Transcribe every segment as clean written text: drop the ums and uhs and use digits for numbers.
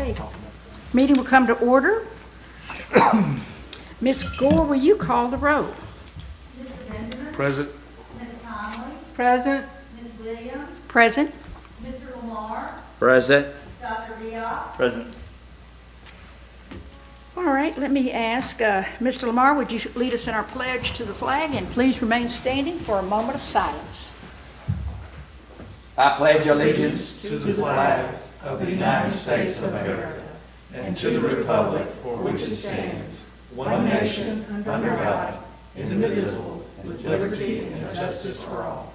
Okay. Meeting will come to order. Ms. Gore, will you call the roll? Mr. Benjamin? Present. Ms. Conley? Present. Ms. Williams? Present. Mr. Lamar? Present. Dr. Diop? Present. All right, let me ask, Mr. Lamar, would you lead us in our pledge to the flag, and please remain standing for a moment of silence. I pledge allegiance To the flag of the United States of America and to the republic for which it stands, one nation, under God, indivisible, with liberty and justice for all.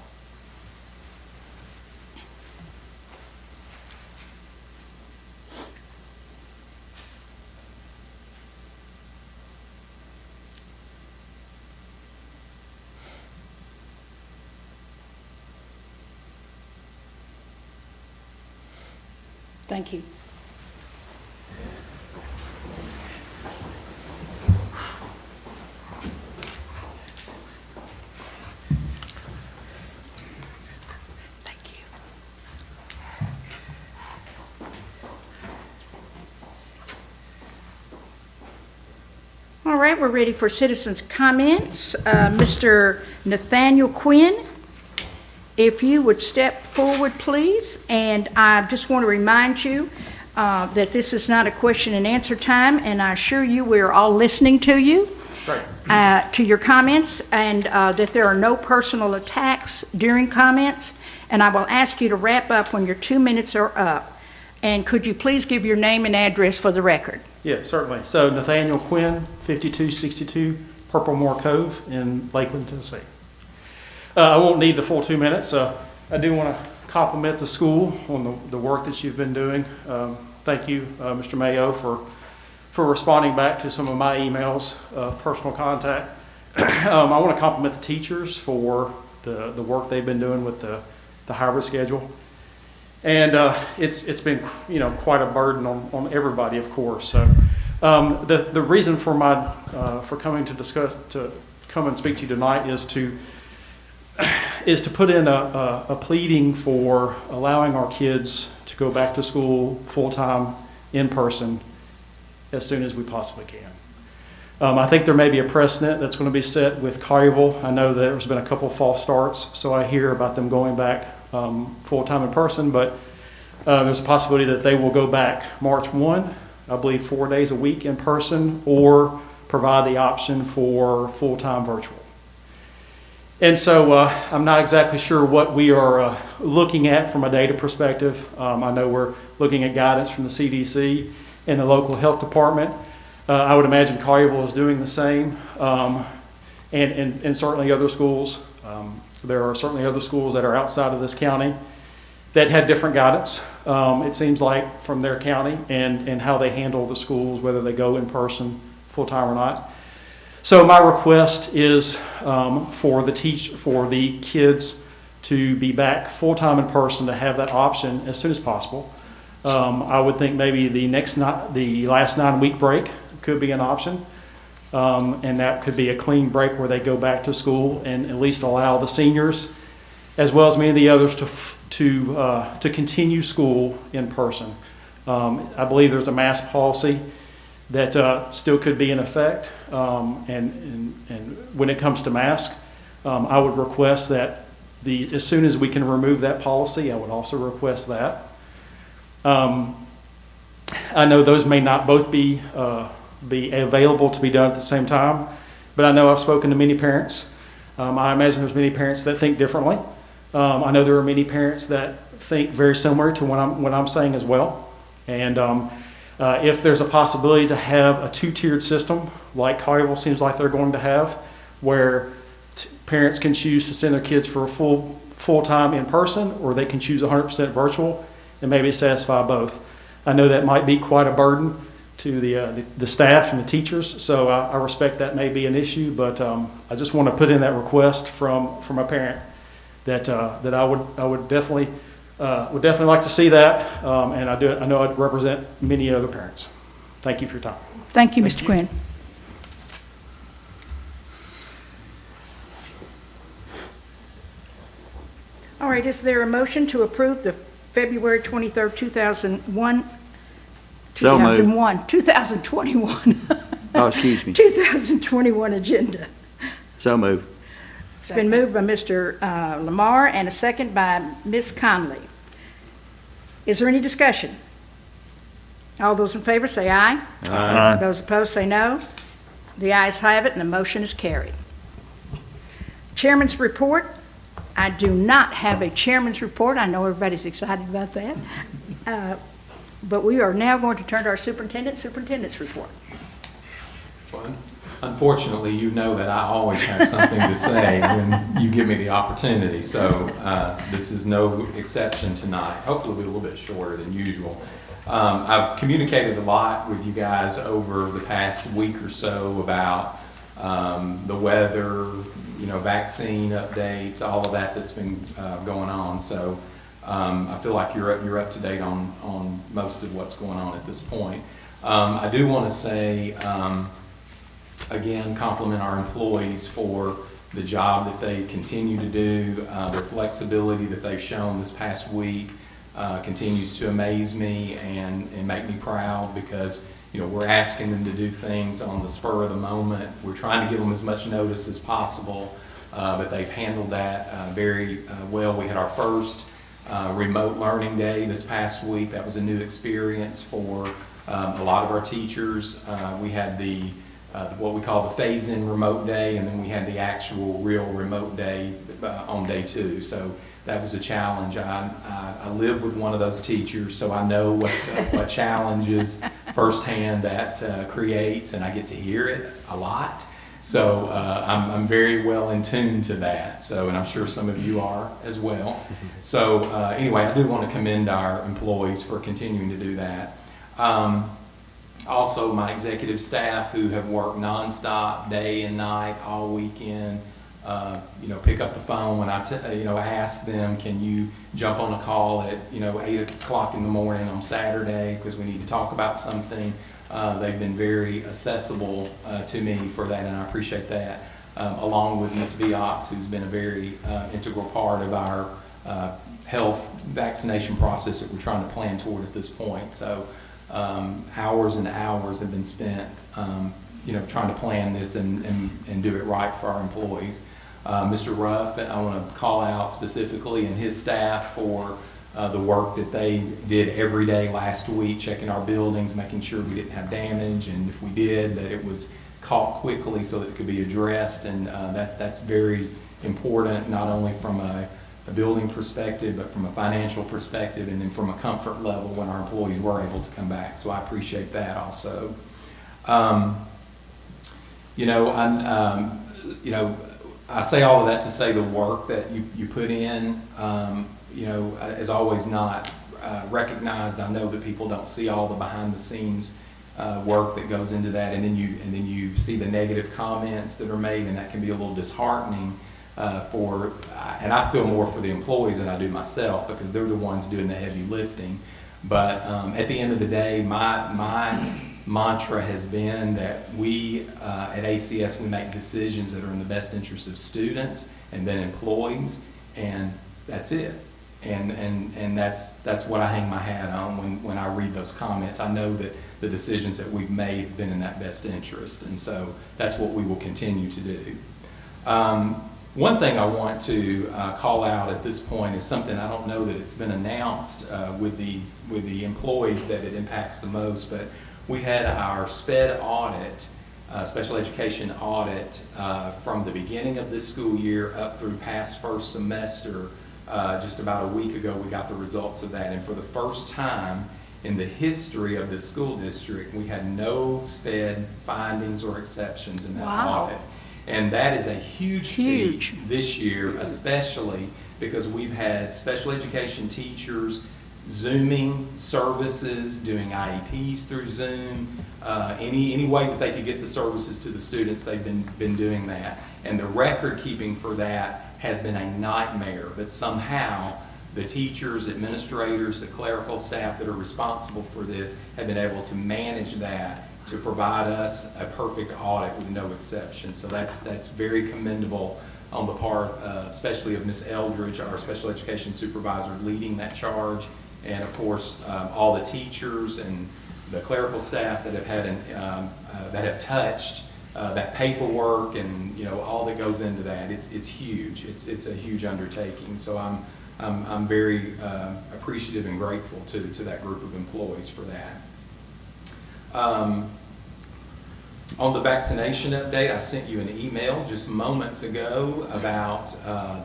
Thank you. Thank you. All right, we're ready for citizens' comments. Mr. Nathaniel Quinn, if you would step forward, please. And I just want to remind you that this is not a question and answer time, and I assure you we are all listening to you, to your comments, and that there are no personal attacks during comments. And I will ask you to wrap up when your 2 minutes are up. And could you please give your name and address for the record? Yeah, certainly. So Nathaniel Quinn, 5262 Purple Moor Cove in Lakeland, Tennessee. I won't need the full 2 minutes. I do want to compliment the school on the work that you've been doing. Thank you, Mr. Mayo, for responding back to some of my emails of personal contact. I want to compliment the teachers for the work they've been doing with the hybrid schedule. And it's been quite a burden on everybody, of course. So the reason for for coming to come and speak to you tonight is to put in a pleading for allowing our kids to go back to school full-time in person as soon as we possibly can. I think there may be a precedent that's going to be set with Collierville. I know there's been a couple of false starts, so I hear about them going back full-time in person, but there's a possibility that they will go back March 1, I believe 4 days a week in person, or provide the option for full-time virtual. And so I'm not exactly sure what we are looking at from a data perspective. I know we're looking at guidance from the CDC and the local health department. I would imagine Collierville is doing the same, and certainly other schools. There are certainly other schools that are outside of this county that had different guidance, it seems like, from their county and how they handle the schools, whether they go in person full-time or not. So my request is for the kids to be back full-time in person, to have that option as soon as possible. I would think maybe the last 9-week break could be an option, and that could be a clean break where they go back to school and at least allow the seniors, as well as many of the others, to continue school in person. I believe there's a mask policy that still could be in effect, and when it comes to masks, I would request that as soon as we can remove that policy, I would also request that. I know those may not both be available to be done at the same time, but I know I've spoken to many parents. I imagine there's many parents that think differently. I know there are many parents that think very similar to what I'm saying as well. And if there's a possibility to have a 2-tiered system, like Collierville seems like they're going to have, where parents can choose to send their kids for a full-time in person, or they can choose 100% virtual, and maybe satisfy both. I know that might be quite a burden to the staff and the teachers, so I respect that may be an issue, but I just want to put in that request from a parent that I would definitely like to see that, and I know I'd represent many other parents. Thank you for your time. Thank you, Mr. Quinn. All right, is there a motion to approve the February 23rd, 2021 So moved. 2021, Oh, excuse me. 2021 agenda. So moved. It's been moved by Mr. Lamar and a second by Ms. Conley. Is there any discussion? All those in favor say aye. Aye. Those opposed say no. The ayes have it, and the motion is carried. Chairman's report. I do not have a chairman's report. I know everybody's excited about that. But we are now going to turn to our superintendent's report. Well, unfortunately, you know that I always have something to say when you give me the opportunity, so this is no exception tonight. Hopefully it'll be a little bit shorter than usual. I've communicated a lot with you guys over the past week or so about the weather, vaccine updates, all of that that's been going on. So I feel like you're up to date on most of what's going on at this point. I do want to say, again, compliment our employees for the job that they continue to do. Their flexibility that they've shown this past week continues to amaze me and make me proud, because we're asking them to do things on the spur of the moment. We're trying to give them as much notice as possible, but they've handled that very well. We had our first remote learning day this past week. That was a new experience for a lot of our teachers. We had what we call the phase-in remote day, and then we had the actual real remote day on day 2. So that was a challenge. I live with one of those teachers, so I know what challenges firsthand that creates, and I get to hear it a lot. So I'm very well in tune to that. So, and I'm sure some of you are as well. So anyway, I do want to commend our employees for continuing to do that. Also, my executive staff who have worked nonstop, day and night, all weekend. Pick up the phone when I ask them, can you jump on a call at 8 o'clock in the morning on Saturday because we need to talk about something. They've been very accessible to me for that, and I appreciate that. Along with Ms. Viox, who's been a very integral part of our health vaccination process that we're trying to plan toward at this point. So hours and hours have been spent trying to plan this and do it right for our employees. Mr. Ruff, I want to call out specifically, and his staff for the work that they did every day last week, checking our buildings, making sure we didn't have damage, and if we did, that it was caught quickly so that it could be addressed. And that's very important, not only from a building perspective, but from a financial perspective, and then from a comfort level when our employees were able to come back. So I appreciate that also. I say all of that to say the work that you put in, is always not recognized. I know that people don't see all the behind the scenes work that goes into that, and then you see the negative comments that are made, and that can be a little disheartening and I feel more for the employees than I do myself, because they're the ones doing the heavy lifting. But at the end of the day, my mantra has been that we at ACS, we make decisions that are in the best interest of students and then employees, and that's it. And that's what I hang my hat on when I read those comments. I know that the decisions that we've made have been in that best interest, and so that's what we will continue to do. One thing I want to call out at this point is something I don't know that it's been announced with the employees that it impacts the most, but we had our SPED audit, special education audit, from the beginning of this school year up through past first semester. Just about a week ago, we got the results of that, and for the first time in the history of this school district, we had no SPED findings or exceptions in that audit. And that is a huge feat this year, especially because we've had special education teachers Zooming services, doing IEPs through Zoom, any way that they could get the services to the students, they've been doing that. And the record keeping for that has been a nightmare, but somehow the teachers, administrators, the clerical staff that are responsible for this have been able to manage that to provide us a perfect audit with no exception. So that's very commendable on the part, especially of Ms. Eldridge, our special education supervisor, leading that charge, and of course all the teachers and the clerical staff that have had that have touched that paperwork and all that goes into that. It's huge. It's a huge undertaking. So I'm very appreciative and grateful to that group of employees for that. On the vaccination update, I sent you an email just moments ago about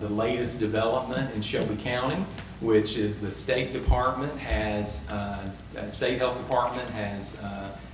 the latest development in Shelby County, which is the State Department has, State Health Department has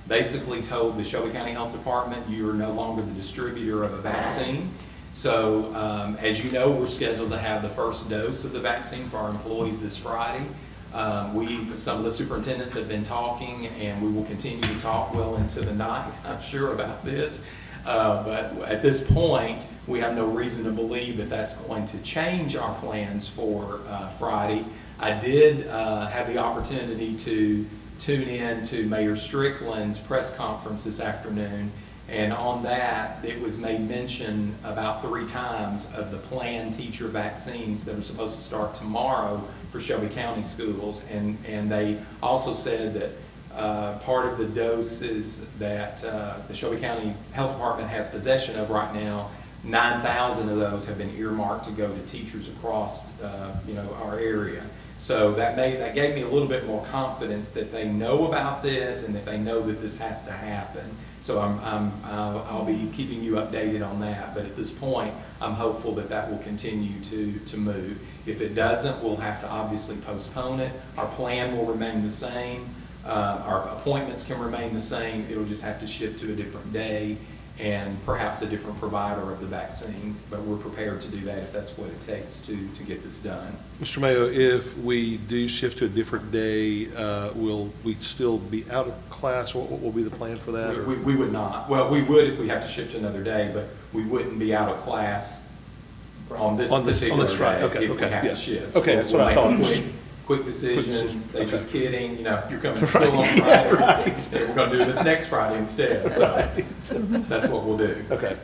basically told the Shelby County Health Department, you are no longer the distributor of a vaccine. So as you know, we're scheduled to have the first dose of the vaccine for our employees this Friday. Some of the superintendents have been talking, and we will continue to talk well into the night, I'm sure, about this. But at this point, we have no reason to believe that that's going to change our plans for Friday. I did have the opportunity to tune in to Mayor Strickland's press conference this afternoon, and on that, it was made mention about 3 times of the planned teacher vaccines that are supposed to start tomorrow for Shelby County schools, and they also said that part of the doses that the Shelby County Health Department has possession of right now, 9,000 of those have been earmarked to go to teachers across our area. So that gave me a little bit more confidence that they know about this and that they know that this has to happen. So I'll be keeping you updated on that. But at this point, I'm hopeful that that will continue to move. If it doesn't, we'll have to obviously postpone it. Our plan will remain the same. Our appointments can remain the same. It'll just have to shift to a different day and perhaps a different provider of the vaccine. But we're prepared to do that if that's what it takes to get this done. Mr. Mayo, if we do shift to a different day, will we still be out of class? What will be the plan for that? We would not. Well, we would if we have to shift to another day, but we wouldn't be out of class on this particular Friday. day if we have to shift. Okay, that's what I thought. Quick decision, say just kidding, you're coming to school on Friday. Right. We're gonna do this next Friday instead, so that's what we'll do. Okay.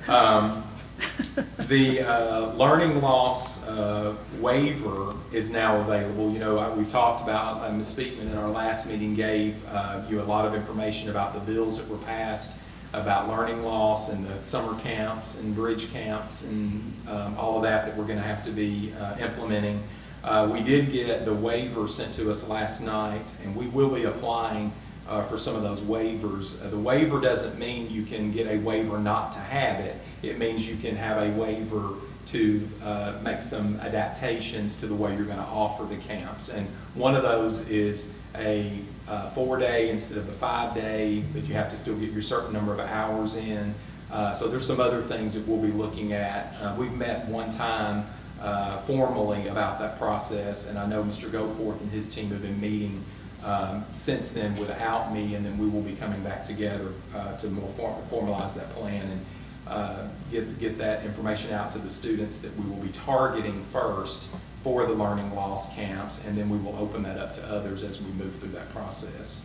The learning loss waiver is now available. We've talked about, Ms. Speakman in our last meeting gave you a lot of information about the bills that were passed about learning loss and the summer camps and bridge camps and all of that we're gonna have to be implementing. We did get the waiver sent to us last night, and we will be applying for some of those waivers. The waiver doesn't mean you can get a waiver not to have it. It means you can have a waiver to make some adaptations to the way you're going to offer the camps. And one of those is a 4-day instead of a 5-day, but you have to still get your certain number of hours in. So there's some other things that we'll be looking at. We've met one time formally about that process, and I know Mr. Goforth and his team have been meeting since then without me, and then we will be coming back together to more formalize that plan and get that information out to the students that we will be targeting first for the learning loss camps, and then we will open that up to others as we move through that process.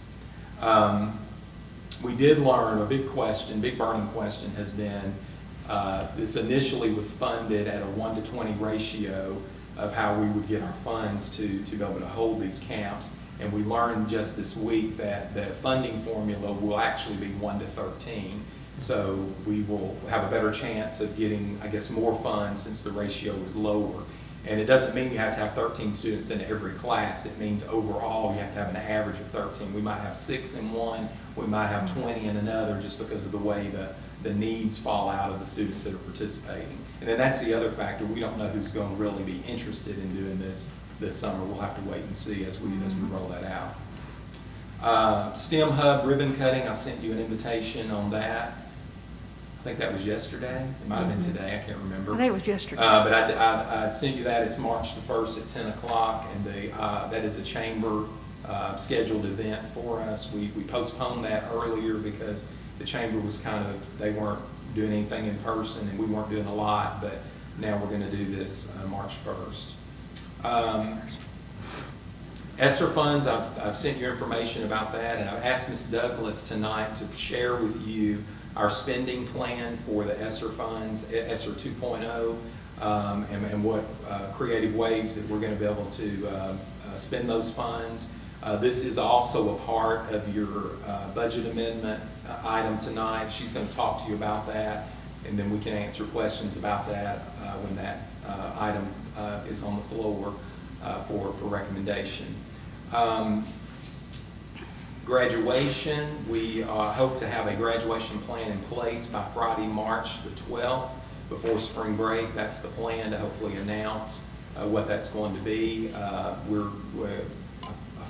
We did learn a big burning question has been, this initially was funded at a 1-to-20 ratio of how we would get our funds to be able to hold these camps. And we learned just this week that the funding formula will actually be 1-to-13. So we will have a better chance of getting, I guess, more funds since the ratio is lower. And it doesn't mean you have to have 13 students in every class. It means overall you have to have an average of 13. We might have 6 in one, we might have 20 in another, just because of the way the needs fall out of the students that are participating. And then that's the other factor. We don't know who's going to really be interested in doing this summer. We'll have to wait and see as we roll that out. STEM Hub ribbon cutting, I sent you an invitation on that. I think that was yesterday. It might have been today, I can't remember. I think it was yesterday. But I sent you that. It's March the 1st at 10 o'clock, and that is a chamber scheduled event for us. We postponed that earlier because the chamber was they weren't doing anything in person, and we weren't doing a lot, but now we're going to do this March 1st. ESSER funds, I've sent you information about that, and I've asked Ms. Douglas tonight to share with you our spending plan for the ESSER funds, ESSER 2.0, and what creative ways that we're going to be able to spend those funds. This is also a part of your budget amendment item tonight. She's going to talk to you about that, and then we can answer questions about that when that item is on the floor for recommendation. Graduation, we hope to have a graduation plan in place by Friday, March the 12th, before spring break. That's the plan, to hopefully announce what that's going to be. I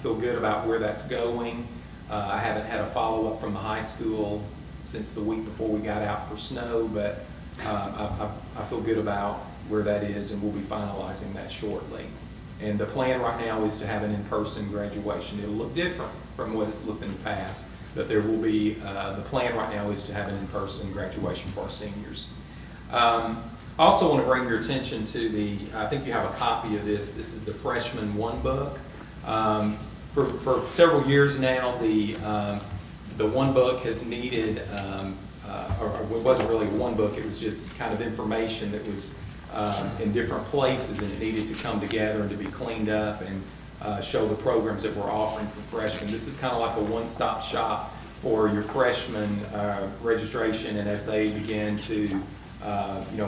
feel good about where that's going. I haven't had a follow-up from the high school since the week before we got out for snow, but I feel good about where that is, and we'll be finalizing that shortly. And the plan right now is to have an in-person graduation. It'll look different from what it's looked in the past, but there will be, the plan right now is to have an in-person graduation for our seniors. I also want to bring your attention to I think you have a copy of this. This is the Freshman One Book. For several years now, the One Book has needed, or it wasn't really one book, it was just kind of information that was in different places, and it needed to come together and to be cleaned up and show the programs that we're offering for freshmen. This is kind of like a one-stop shop for your freshman registration, and as they begin to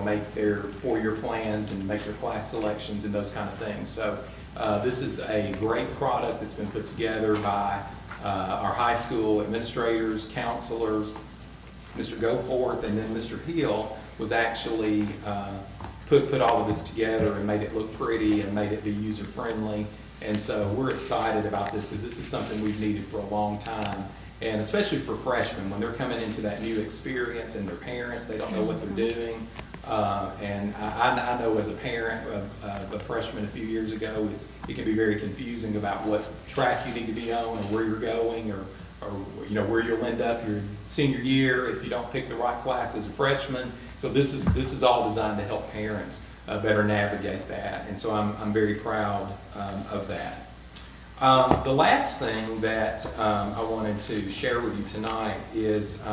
make their four-year plans and make their class selections and those kind of things. So this is a great product that's been put together by our high school administrators, counselors, Mr. Goforth, and then Mr. Hill was actually put all of this together and made it look pretty and made it be user-friendly. And so we're excited about this because this is something we've needed for a long time. And especially for freshmen, when they're coming into that new experience and their parents, they don't know what they're doing. And I know as a parent of a freshman a few years ago, it can be very confusing about what track you need to be on or where you're going or where you'll end up your senior year if you don't pick the right class as a freshman. So this is all designed to help parents better navigate that. And so I'm very proud of that. The last thing that I wanted to share with you tonight is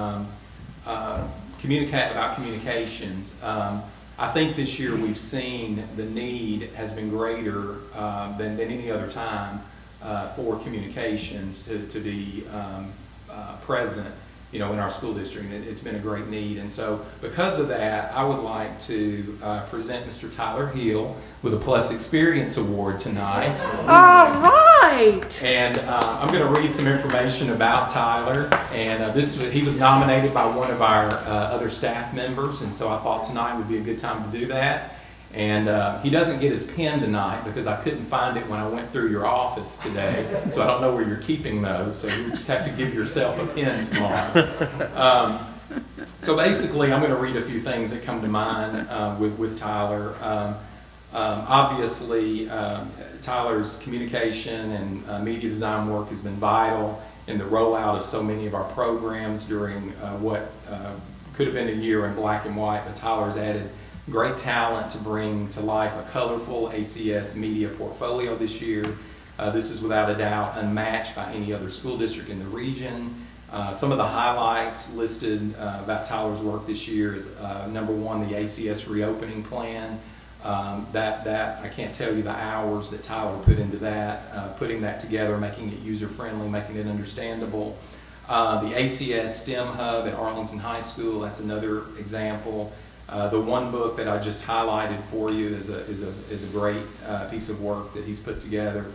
communicate about communications. I think this year we've seen the need has been greater than any other time for communications to be present, in our school district. It's been a great need. And so because of that, I would like to present Mr. Tyler Hill with a Plus Experience Award tonight. All right. And I'm going to read some information about Tyler. And he was nominated by one of our other staff members, and so I thought tonight would be a good time to do that. And he doesn't get his pen tonight because I couldn't find it when I went through your office today, so I don't know where you're keeping those, so you just have to give yourself a pen tomorrow. So basically, I'm going to read a few things that come to mind with Tyler. Obviously, Tyler's communication and media design work has been vital in the rollout of so many of our programs during what could have been a year in black and white, but Tyler has added great talent to bring to life a colorful ACS media portfolio this year. This is without a doubt unmatched by any other school district in the region. Some of the highlights listed about Tyler's work this year is number one, the ACS reopening plan. That I can't tell you the hours that Tyler put into that, putting that together, making it user-friendly, making it understandable. The ACS STEM Hub at Arlington High School, that's another example. The one book that I just highlighted for you is a great piece of work that he's put together.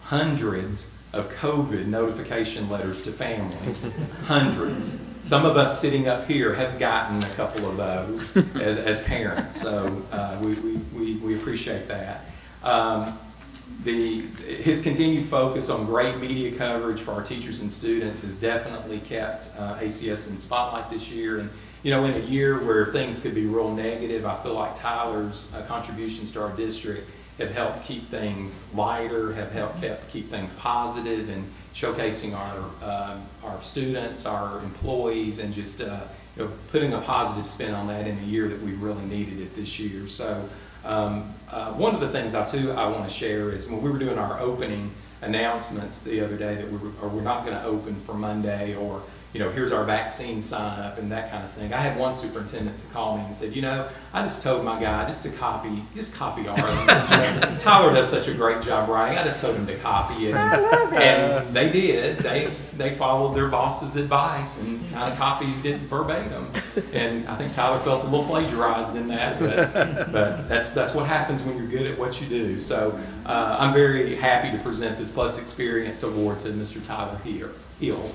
Hundreds of COVID notification letters to families. Hundreds. Some of us sitting up here have gotten a couple of those as parents, so we appreciate that. His continued focus on great media coverage for our teachers and students has definitely kept ACS in the spotlight this year. And in a year where things could be real negative, I feel like Tyler's contributions to our district have helped keep things lighter, have helped keep things positive, and showcasing our students, our employees, and just putting a positive spin on that in a year that we really needed it this year. So one of the things I want to share is when we were doing our opening announcements the other day that we're not going to open for Monday, or here's our vaccine sign up and that kind of thing. I had one superintendent to call me and said, I just told my guy just copy Arlington. Tyler does such a great job writing. I just told him to copy it. And they did. They followed their boss's advice and kind of copied it verbatim. And I think Tyler felt a little plagiarized in that, but that's what happens when you're good at what you do. So I'm very happy to present this Plus Experience Award to Mr. Tyler Hill.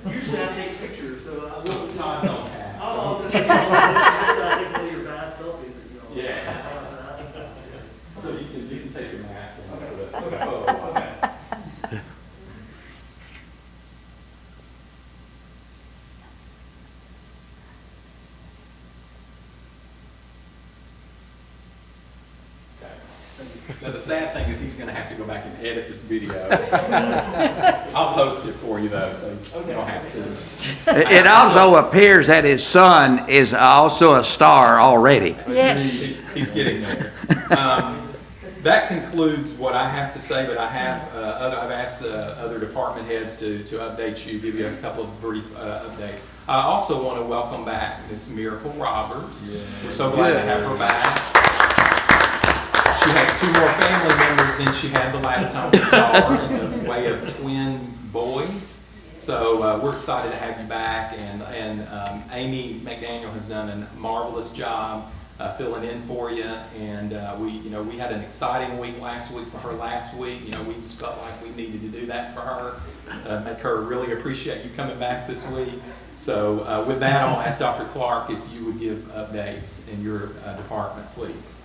Usually I take pictures, so I will. Sometimes on tap. Oh, I was going to say, I take one of your bad selfies. Yeah. So you can take your mask and Okay. okay. Now, the sad thing is he's going to have to go back and edit this video. I'll post it for you, though, so you don't have to. It also appears that his son is also a star already. Yes. He's getting there. That concludes what I have to say, but I have I've asked other department heads to update you, give you a couple of brief updates. I also want to welcome back Miss Miracle Roberts. Yeah. We're so glad to have her back. She has 2 more family members than she had the last time we saw her in the way of twin boys. So we're excited to have you back, and Amy McDaniel has done a marvelous job filling in for you. And we had an exciting week last week for her last week. We just felt like we needed to do that for her, make her really appreciate you coming back this week. So with that, I'll ask Dr. Clark if you would give updates in your department, please.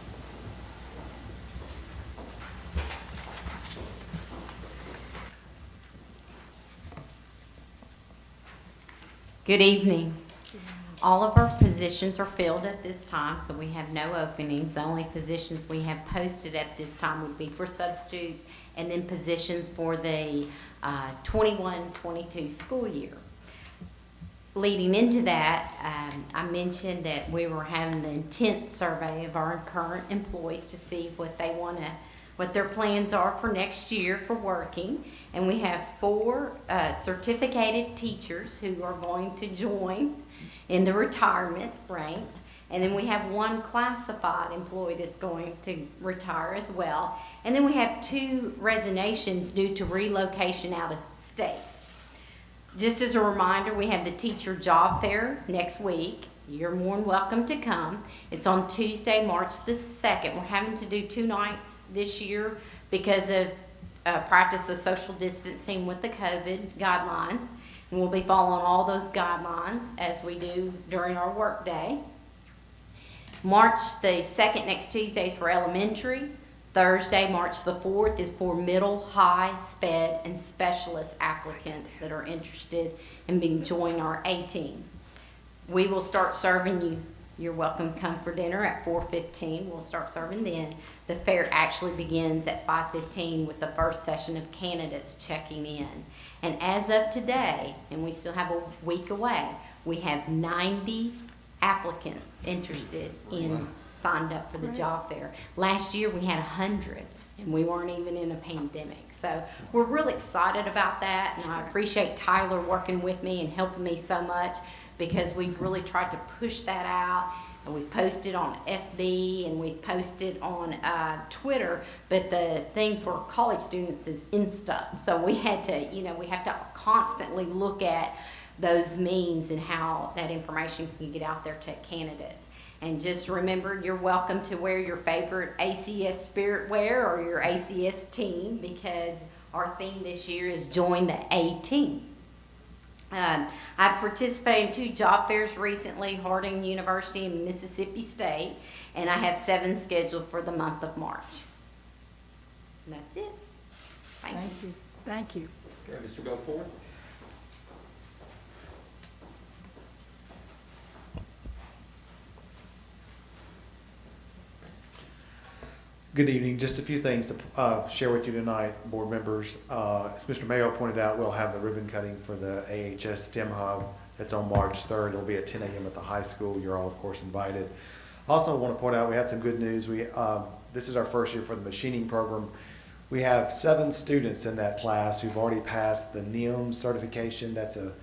Good evening. All of our positions are filled at this time, so we have no openings. The only positions we have posted at this time would be for substitutes and then positions for the 21-22 school year. Leading into that, I mentioned that we were having an intent survey of our current employees to see what they want to, what their plans are for next year for working. And we have 4 certificated teachers who are going to join in the retirement ranks. And then we have 1 classified employee that's going to retire as well. And then we have 2 resignations due to relocation out of state. Just as a reminder, we have the teacher job fair next week. You're more than welcome to come. It's on Tuesday, March the 2nd. We're having to do 2 nights this year because of practice of social distancing with the COVID guidelines. And we'll be following all those guidelines as we do during our work day. March the 2nd, next Tuesday, is for elementary. Thursday, March the 4th, is for middle, high, sped, and specialist applicants that are interested in being joining our A team. We will start serving you. You're welcome to come for dinner at 4:15. We'll start serving then. The fair actually begins at 5:15 with the first session of candidates checking in. And as of today, and we still have a week away, we have 90 applicants interested in signed up for the job fair. Last year we had 100, and we weren't even in a pandemic. So we're really excited about that, and I appreciate Tyler working with me and helping me so much, because we've really tried to push that out, and we posted on FB and we posted on Twitter, but the thing for college students is Insta. So we had to, we have to constantly look at those means and how that information can get out there to candidates. And just remember, you're welcome to wear your favorite ACS spirit wear or your ACS team, because our theme this year is Join the A Team. I've participated in 2 job fairs recently, Harding University and Mississippi State, and I have 7 scheduled for the month of March. And that's it. Thank you. Thank you. Okay, Mr. Goforth. Good evening. Just a few things to share with you tonight, board members. As Mr. Mayo pointed out, we'll have the ribbon cutting for the AHS STEM Hub. That's on March 3rd. It'll be at 10 a.m. at the high school. You're all, of course, invited. Also, I want to point out we had some good news. This is our first year for the machining program. We have 7 students in that class who've already passed the NIM certification. That's a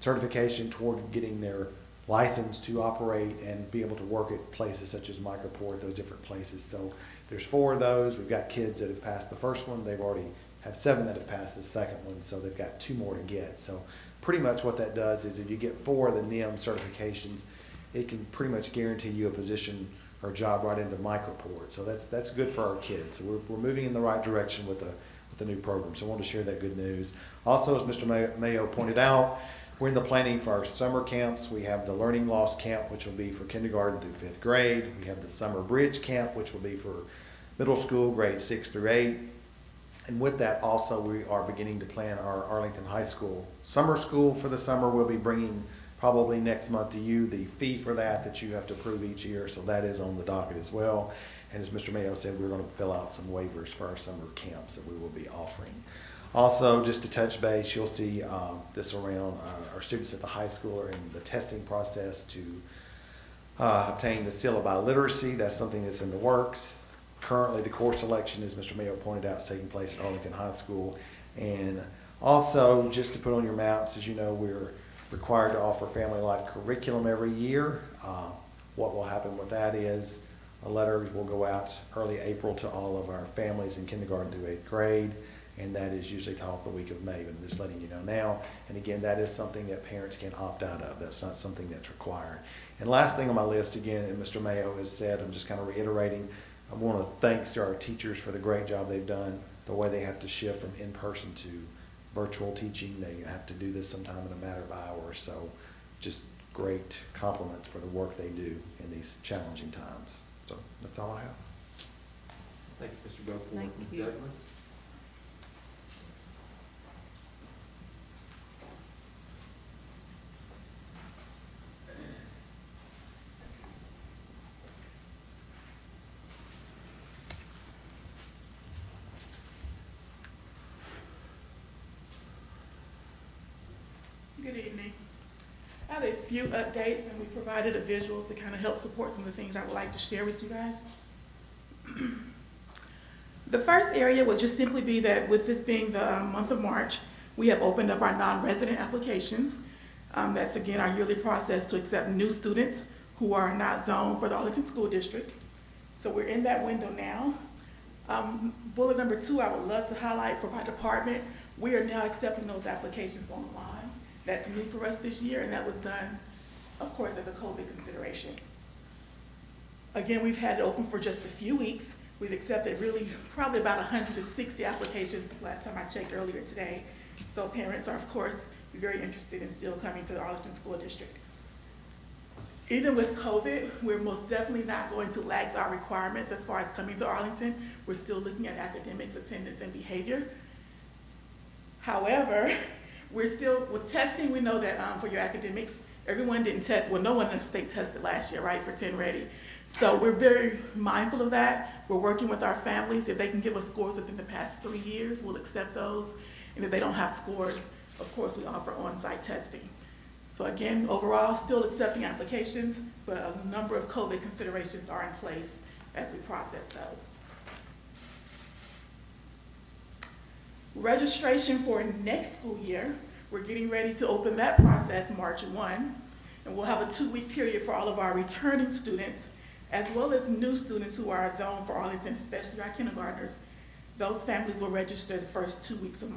certification toward getting their license to operate and be able to work at places such as Microport, those different places. So there's 4 of those. We've got kids that have passed the first one. They've already have 7 that have passed the second one, so they've got 2 more to get. So pretty much what that does is if you get 4 of the NIM certifications, it can pretty much guarantee you a position or job right into Microport. So that's good for our kids. So we're moving in the right direction with the new program. So I wanted to share that good news. Also, as Mr. Mayo pointed out, we're in the planning for our summer camps. We have the Learning Loss Camp, which will be for kindergarten through 5th grade. We have the Summer Bridge Camp, which will be for middle school, grades 6 through 8. And with that also, we are beginning to plan our Arlington High School summer school for the summer. We'll be bringing probably next month to you the fee for that you have to approve each year. So that is on the docket as well. And as Mr. Mayo said, we're going to fill out some waivers for our summer camps that we will be offering. Also, just to touch base, you'll see this around our students at the high school are in the testing process to obtain the seal of biliteracy. That's something that's in the works. Currently, the course selection, as Mr. Mayo pointed out, is taking place at Arlington High School. And also, just to put on your maps, as you know, we're required to offer family life curriculum every year. What will happen with that is a letter will go out early April to all of our families in kindergarten through 8th grade, and that is usually taught the week of May, but I'm just letting you know now. And again, that is something that parents can opt out of. That's not something that's required. And last thing on my list, again, and Mr. Mayo has said, I'm just kind of reiterating, I want to thanks to our teachers for the great job they've done, the way they have to shift from in-person to virtual teaching. They have to do this sometime in a matter of hours. So just great compliments for the work they do in these challenging times. So that's all I have. Thank you, Mr. Goforth. Thank Ms. you. Douglas? Good evening. I have a few updates, and we provided a visual to kind of help support some of the things I would like to share with you guys. The first area would just simply be that with this being the month of March, we have opened up our non-resident applications. That's again our yearly process to accept new students who are not zoned for the Arlington School District. So we're in that window now. Bullet number 2, I would love to highlight for my department. We are now accepting those applications online. That's new for us this year, and that was done, of course, as a COVID consideration. Again, we've had it open for just a few weeks. We've accepted really probably about 160 applications last time I checked earlier today. So parents are, of course, very interested in still coming to the Arlington School District. Even with COVID, we're most definitely not going to lag our requirements as far as coming to Arlington. We're still looking at academics, attendance, and behavior. However, we're still, with testing, we know that for your academics, everyone didn't test, well, no one in the state tested last year, right, for 10 Ready. So we're very mindful of that. We're working with our families. If they can give us scores within the past 3 years, we'll accept those. And if they don't have scores, of course, we offer on-site testing. So again, overall, still accepting applications, but a number of COVID considerations are in place as we process those. Registration for next school year, we're getting ready to open that process March 1, and we'll have a 2-week period for all of our returning students, as well as new students who are zoned for Arlington, especially our kindergartners. Those families will register the first 2 weeks of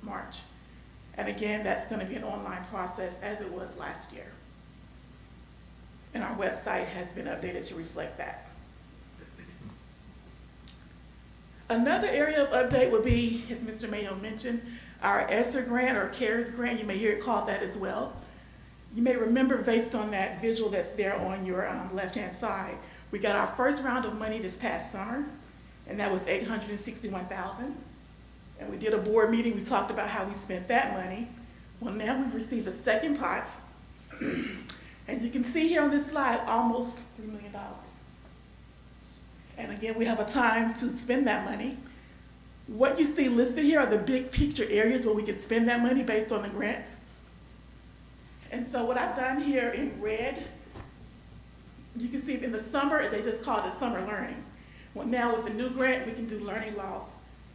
March. And again, that's going to be an online process as it was last year. And our website has been updated to reflect that. Another area of update would be, as Mr. Mayo mentioned, our Ester Grant or CARES grant. You may hear it called that as well. You may remember, based on that visual that's there on your left-hand side, we got our first round of money this past summer, and that was $861,000. And we did a board meeting. We talked about how we spent that money. Well, now we've received a second pot, and you can see here on this slide, almost $3 million. And again, we have a time to spend that money. What you see listed here are the big picture areas where we can spend that money based on the grant. And so what I've done here in red you can see in the summer, they just call it summer learning. Well, now with the new grant, we can do learning loss,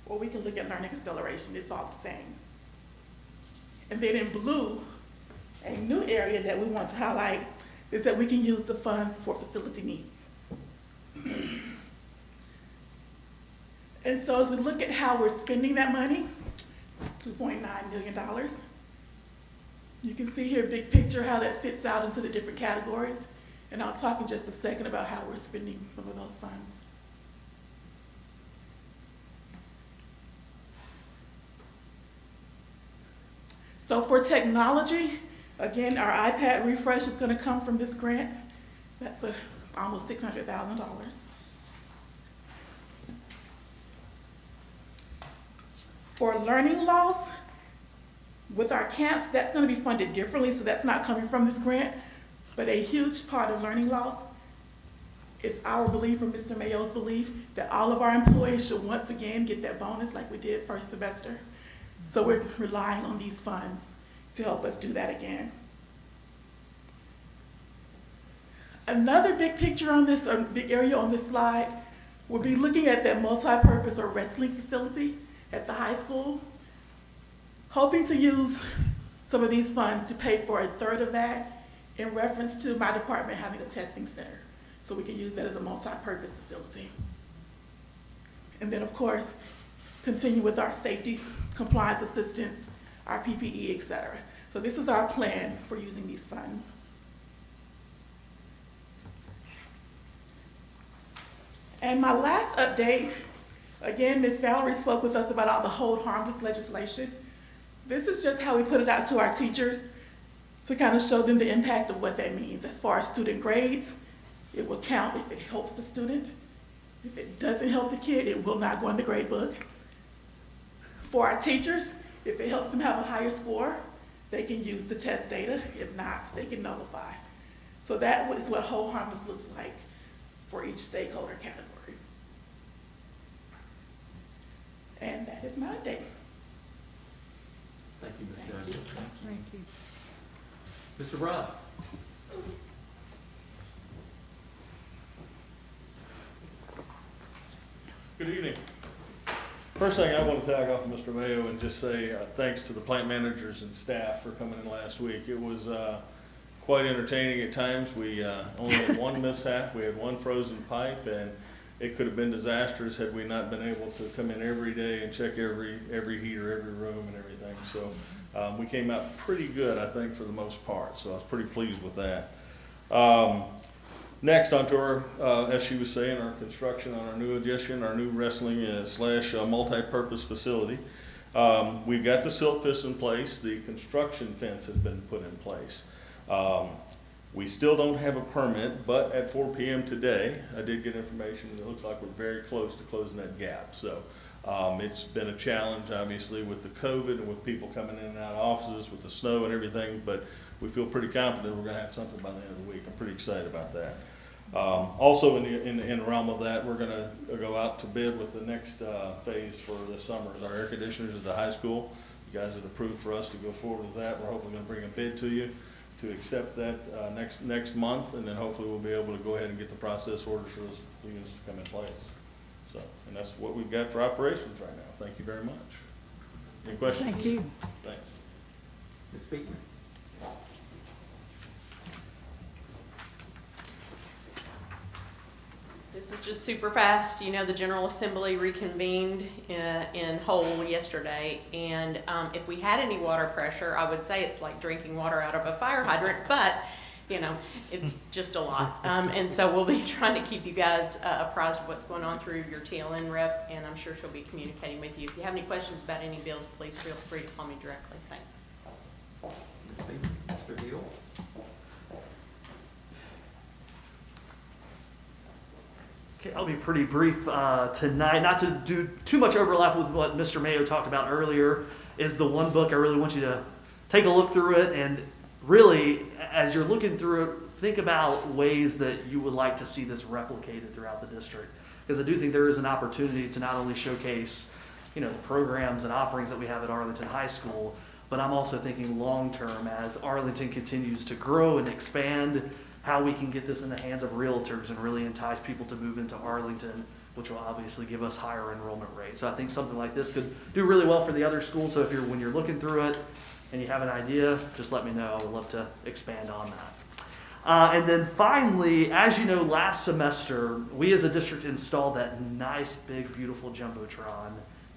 or we can look at learning acceleration. It's all the same. And then in blue, a new area that we want to highlight is that we can use the funds for facility needs. And so as we look at how we're spending that money, $2.9 million, you can see here, big picture, how that fits out into the different categories. And I'll talk in just a second about how we're spending some of those funds. So for technology, again, our iPad refresh is going to come from this grant. That's almost $600,000. For learning loss, with our camps, that's going to be funded differently, so that's not coming from this grant. But a huge part of learning loss is our belief, or Mr. Mayo's belief, that all of our employees should once again get that bonus like we did first semester. So we're relying on these funds to help us do that again. Another big picture on this, or big area on this slide, will be looking at that multi-purpose or wrestling facility at the high school, hoping to use some of these funds to pay for a third of that in reference to my department having a testing center. So we can use that as a multi-purpose facility. And then of course, continue with our safety, compliance assistance, our PPE, et cetera. So this is our plan for using these funds. And my last update, again, Ms. Valerie spoke with us about all the hold harmless legislation. This is just how we put it out to our teachers to kind of show them the impact of what that means. As far as student grades, it will count if it helps the student. If it doesn't help the kid, it will not go in the grade book. For our teachers, if it helps them have a higher score, they can use the test data. If not, they can nullify. So that is what hold harmless looks like for each stakeholder category. And that is my update. Thank you, Ms. Douglas. Thank you. Mr. Ruff. Good evening. First thing I want to tag off of Mr. Mayo and just say thanks to the plant managers and staff for coming in last week. It was quite entertaining at times. We only had one mishap. We had one frozen pipe, and it could have been disastrous had we not been able to come in every day and check every heater, every room, and everything. So we came out pretty good, I think, for the most part. So I was pretty pleased with that. Next, onto our, as she was saying, our construction on our new addition, our new wrestling slash multi-purpose facility. We've got the silt fence in place. The construction fence has been put in place. We still don't have a permit, but at 4 p.m. today, I did get information that it looks like we're very close to closing that gap. So it's been a challenge, obviously, with the COVID and with people coming in and out of offices, with the snow and everything, but we feel pretty confident we're going to have something by the end of the week. I'm pretty excited about that. Also, in the realm of that, we're going to go out to bid with the next phase for this summer is our air conditioners at the high school. You guys have approved for us to go forward with that. We're hopefully going to bring a bid to you to accept that next month, and then hopefully we'll be able to go ahead and get the process orders for those units to come in place. So, and that's what we've got for operations right now. Thank you very much. Any questions? Thank you. Thanks. Ms. Speakman. This is just super fast. You know, the General Assembly reconvened in Hull yesterday, and if we had any water pressure, I would say it's like drinking water out of a fire hydrant, but, you know, it's just a lot. And so we'll be trying to keep you guys apprised of what's going on through your TLN rep, and I'm sure she'll be communicating with you. If you have any questions about any bills, please feel free to call me directly. Thanks. Ms. Speakman. Mr. Hill. Okay, I'll be pretty brief tonight. Not to do too much overlap with what Mr. Mayo talked about earlier, is the one book. I really want you to take a look through it, and really, as you're looking through it, think about ways that you would like to see this replicated throughout the district. Because I do think there is an opportunity to not only showcase, you know, the programs and offerings that we have at Arlington High School, but I'm also thinking long-term as Arlington continues to grow and expand. how we can get this in the hands of realtors and really entice people to move into Arlington, which will obviously give us higher enrollment rates. So I think something like this could do really well for the other schools. So when you're looking through it and you have an idea, just let me know. I would love to expand on that. And then finally, as you know, last semester, we as a district installed that nice, big, beautiful Jumbotron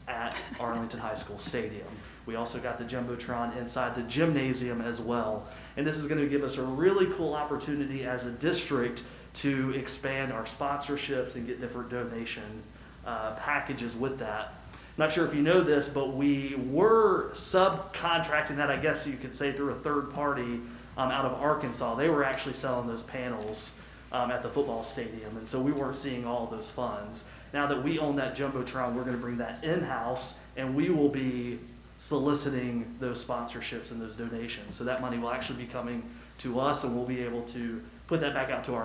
at Arlington High School Stadium. We also got the Jumbotron inside the gymnasium as well. And this is going to give us a really cool opportunity as a district to expand our sponsorships and get different donation packages with that. I'm not sure if you know this, but we were subcontracting that, I guess you could say, through a third party out of Arkansas. They were actually selling those panels at the football stadium, and so we weren't seeing all those funds. Now that we own that Jumbotron, we're going to bring that in-house, and we will be soliciting those sponsorships and those donations. So that money will actually be coming to us, and we'll be able to put that back out to our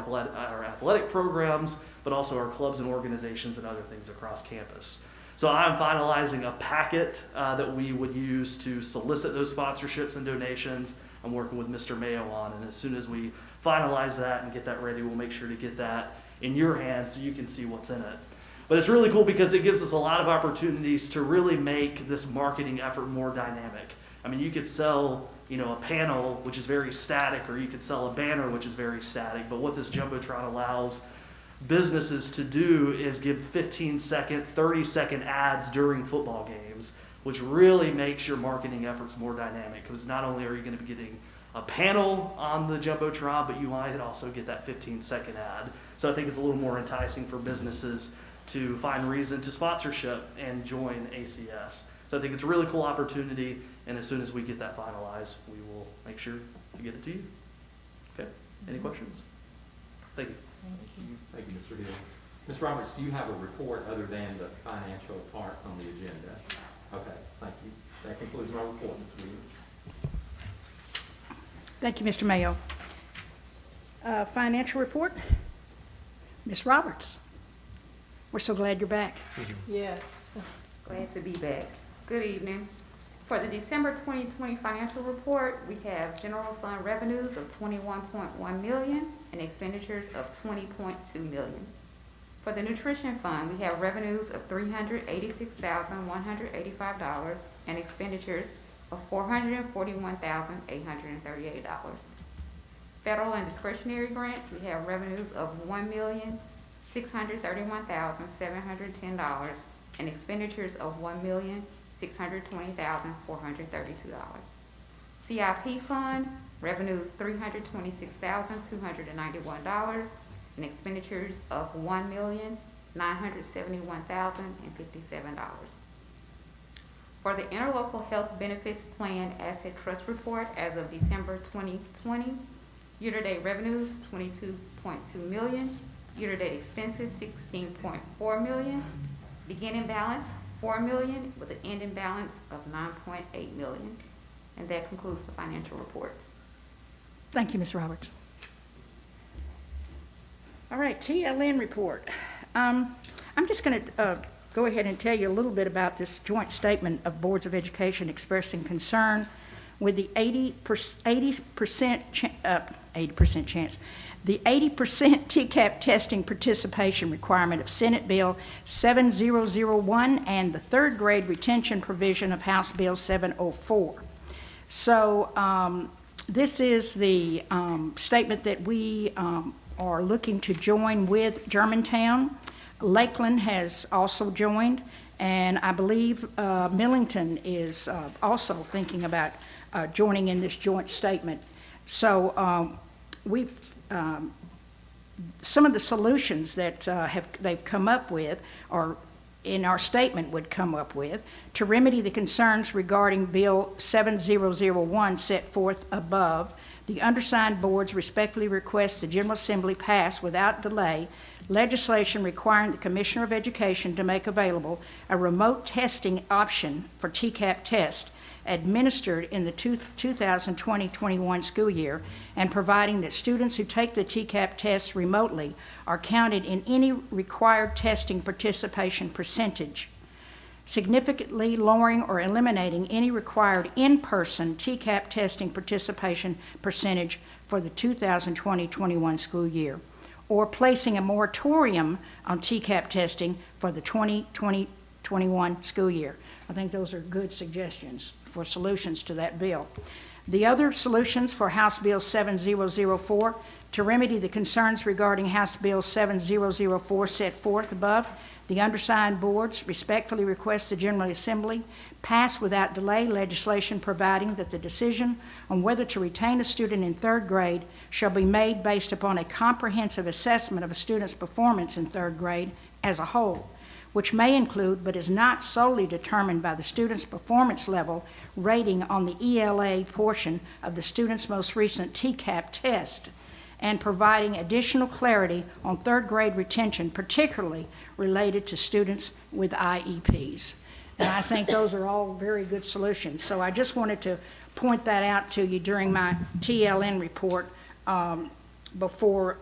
athletic programs, but also our clubs and organizations and other things across campus. So I'm finalizing a packet that we would use to solicit those sponsorships and donations. I'm working with Mr. Mayo on, and as soon as we finalize that and get that ready, we'll make sure to get that in your hands so you can see what's in it. But it's really cool because it gives us a lot of opportunities to really make this marketing effort more dynamic. I mean, you could sell, a panel, which is very static, or you could sell a banner, which is very static, but what this Jumbotron allows businesses to do is give 15-second, 30-second ads during football games, which really makes your marketing efforts more dynamic, because not only are you going to be getting a panel on the Jumbotron, but you might also get that 15-second ad. So I think it's a little more enticing for businesses to find reason to sponsorship and join ACS. So I think it's a really cool opportunity, and as soon as we get that finalized, we will make sure to get it to you. Okay, any questions? Thank you. Thank you, Mr. Hill. Ms. Roberts, do you have a report other than the financial parts on the agenda? Okay, thank you. That concludes my report, Ms. Williams. Thank you, Mr. Mayo. Financial report? Ms. Roberts. We're so glad you're back. Yes, glad to be back. Good evening. For the December 2020 financial report, we have general fund revenues of $21.1 million and expenditures of $20.2 million. For the nutrition fund, we have revenues of $386,185 and expenditures of $441,838. Federal and discretionary grants, we have revenues of $1,631,710 and expenditures of $1,620,432. CIP fund, revenues $326,291 and expenditures of $1,971,057. For the Interlocal Health Benefits Plan Asset Trust Report as of December 2020, year-to-date revenues $22.2 million, year-to-date expenses $16.4 million, beginning balance $4 million with an ending balance of $9.8 million. And that concludes the financial reports. Thank you, Ms. Roberts. All right, TLN report. I'm just going to go ahead and tell you a little bit about this joint statement of boards of education expressing concern with the 80% chance, the 80% TCAP testing participation requirement of Senate Bill 7001 and the third grade retention provision of House Bill 704. So this is the statement that we are looking to join with Germantown. Lakeland has also joined, and I believe Millington is also thinking about joining in this joint statement. So we've some of the solutions that they've come up with, or in our statement would come up with, to remedy the concerns regarding Bill 7001 set forth above. The undersigned boards respectfully request the General Assembly pass without delay legislation requiring the Commissioner of Education to make available a remote testing option for TCAP test administered in the 2020-21 school year, and providing that students who take the TCAP tests remotely are counted in any required testing participation percentage. significantly lowering or eliminating any required in-person TCAP testing participation percentage for the 2020-21 school year, or placing a moratorium on TCAP testing for the 2020-21 school year. I think those are good suggestions for solutions to that bill. The other solutions for House Bill 7004, to remedy the concerns regarding House Bill 7004 set forth above, the undersigned boards respectfully request the General Assembly pass without delay legislation providing that the decision on whether to retain a student in third grade shall be made based upon a comprehensive assessment of a student's performance in third grade as a whole, which may include but is not solely determined by the student's performance level rating on the ELA portion of the student's most recent TCAP test, and providing additional clarity on third grade retention, particularly related to students with IEPs. And I think those are all very good solutions. So I just wanted to point that out to you during my TLN report before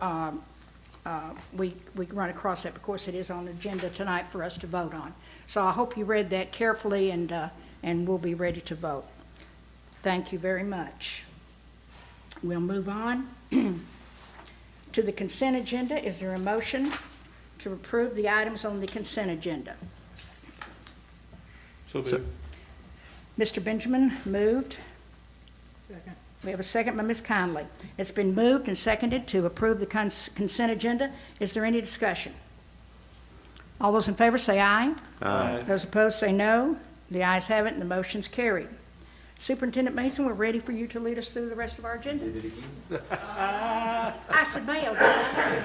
we run across that. Of course, it is on the agenda tonight for us to vote on. So I hope you read that carefully, and we'll be ready to vote. Thank you very much. We'll move on to the consent agenda. Is there a motion to approve the items on the consent agenda? So moved. Mr. Benjamin moved. Second. We have a second by Ms. Conley. It's been moved and seconded to approve the consent agenda. Is there any discussion? All those in favor say aye. Aye. Those opposed say no. The ayes have it, and the motion's carried. Superintendent Mason, we're ready for you to lead us through the rest of our agenda. I said Mayo, didn't I?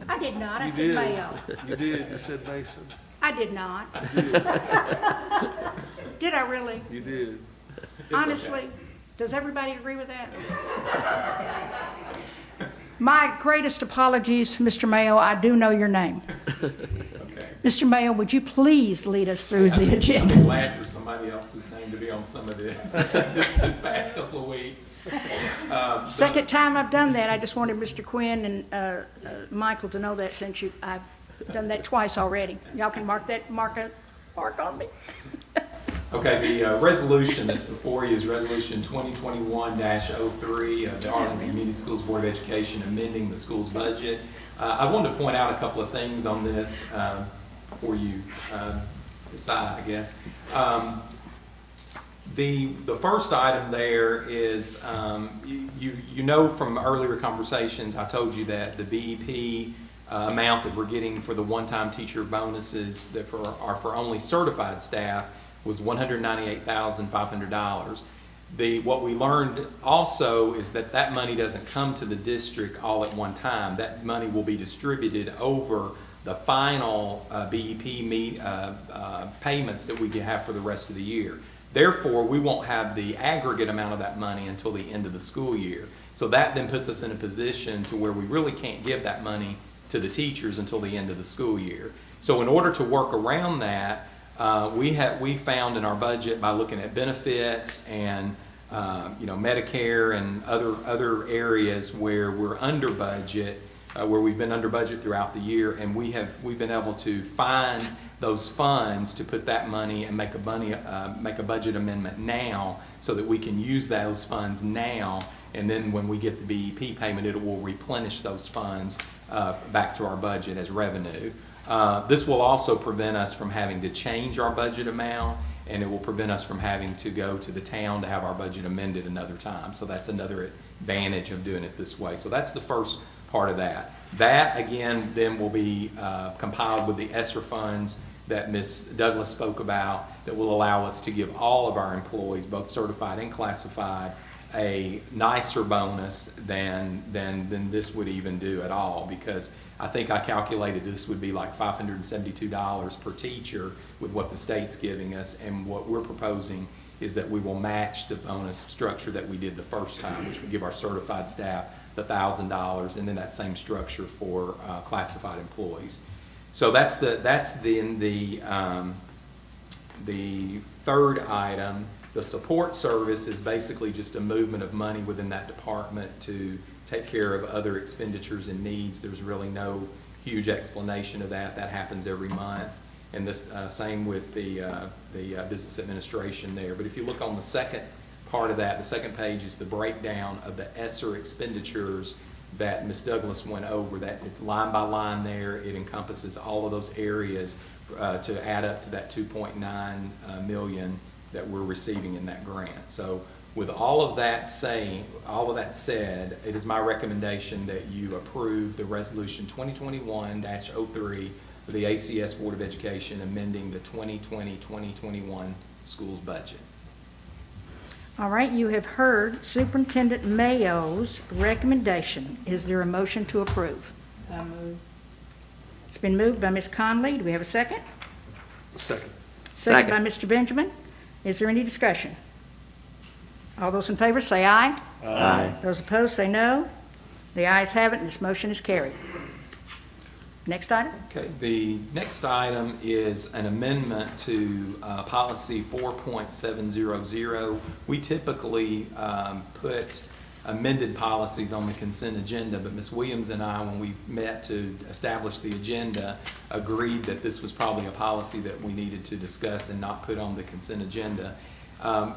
I did not. I You said did. Mayo. You did, you said Mason. I did not. You did. Did I really? You did. Honestly, does everybody agree with that? My greatest apologies, Mr. Mayo. I do know your name. Okay. Mr. Mayo, would you please lead us through the I'm agenda? glad for somebody else's name to be on some of this, this past couple of weeks. Second time I've done that. I just wanted Mr. Quinn and Michael to know that, since I've done that twice already. Y'all can mark on me. Okay, the resolution that's before you is Resolution 2021-03 of the Arlington Community Schools Board of Education amending the school's budget. I wanted to point out a couple of things on this before you decide, I guess. The first item there is, you know from earlier conversations, I told you that the BEP amount that we're getting for the one-time teacher bonuses that are for only certified staff was $198,500. What we learned also is that money doesn't come to the district all at one time. That money will be distributed over the final BEP payments that we have for the rest of the year. Therefore, we won't have the aggregate amount of that money until the end of the school year. So that then puts us in a position to where we really can't give that money to the teachers until the end of the school year. So in order to work around that, we found in our budget, by looking at benefits and Medicare and other areas where we're under budget, where we've been under budget throughout the year, and we've been able to find those funds to put that money and make a budget amendment now, so that we can use those funds now, and then when we get the BEP payment, it will replenish those funds back to our budget as revenue. This will also prevent us from having to change our budget amount, and it will prevent us from having to go to the town to have our budget amended another time. So that's another advantage of doing it this way. So that's the first part of that. That, again, then will be compiled with the ESSER funds that Ms. Douglas spoke about, that will allow us to give all of our employees, both certified and classified, a nicer bonus than this would even do at all, because I think I calculated this would be like $572 per teacher with what the state's giving us, and what we're proposing is that we will match the bonus structure that we did the first time, which would give our certified staff the $1,000, and then that same structure for classified employees. So that's the third item. The support service is basically just a movement of money within that department to take care of other expenditures and needs. There's really no huge explanation of that. That happens every month. and this, same with the business administration there. But if you look on the second part of that, the second page is the breakdown of the ESSER expenditures that Ms. Douglas went over. That it's line by line there. It encompasses all of those areas to add up to that 2.9 million that we're receiving in that grant. So with all of that said, it is my recommendation that you approve the resolution 2021-03 for the ACS Board of Education amending the 2020-2021 schools budget. All right, you have heard Superintendent Mayo's recommendation. Is there a motion to approve? It's been moved by Ms. Conley. Do we have a second? Second. Second by Mr. Benjamin. Is there any discussion? All those in favor say aye. Aye. Those opposed say no. The ayes have it, and this motion is carried. Next item? Okay, the next item is an amendment to policy 4.700. We typically put amended policies on the consent agenda, but Ms. Williams and I, when we met to establish the agenda, agreed that this was probably a policy that we needed to discuss and not put on the consent agenda.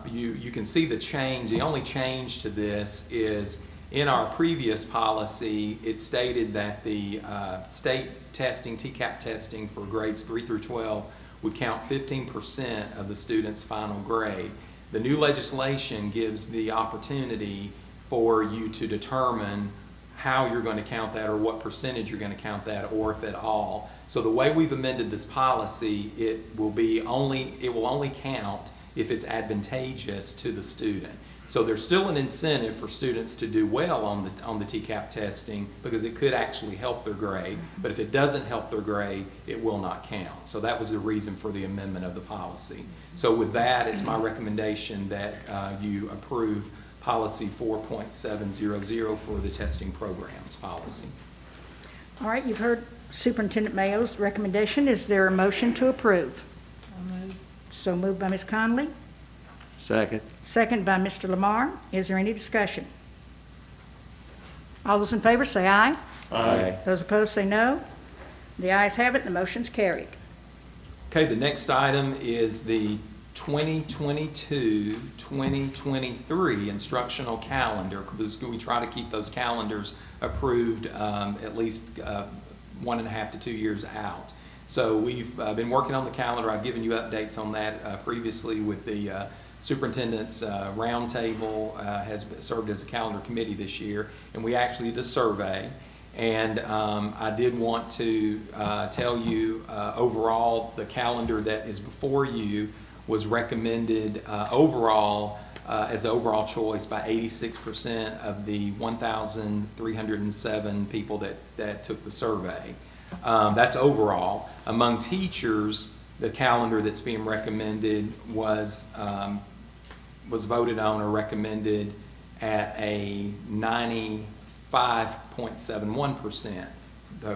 You can see the change. The only change to this is in our previous policy, it stated that the state testing, TCAP testing for grades 3 through 12 would count 15% of the student's final grade. The new legislation gives the opportunity for you to determine how you're going to count that or what percentage you're going to count that, or if at all. So the way we've amended this policy, it will only count if it's advantageous to the student. So there's still an incentive for students to do well on the TCAP testing because it could actually help their grade. But if it doesn't help their grade, it will not count. So that was the reason for the amendment of the policy. So with that, it's my recommendation that you approve policy 4.700 for the testing programs policy. All right, you've heard Superintendent Mayo's recommendation. Is there a motion to approve? So moved by Ms. Conley. Second. Second by Mr. Lamar. Is there any discussion? All those in favor say aye. Aye. Those opposed say no. The ayes have it, and the motion's carried. Okay, the next item is the 2022-2023 instructional calendar, because we try to keep those calendars approved at least 1.5 to 2 years out. So we've been working on the calendar. I've given you updates on that previously with the superintendent's roundtable has served as a calendar committee this year, and we actually did a survey. And I did want to tell you overall the calendar that is before you was recommended overall as the overall choice by 86% of the 1,307 people that took the survey. That's overall. Among teachers, the calendar that's being recommended was voted on or recommended at a 95.71%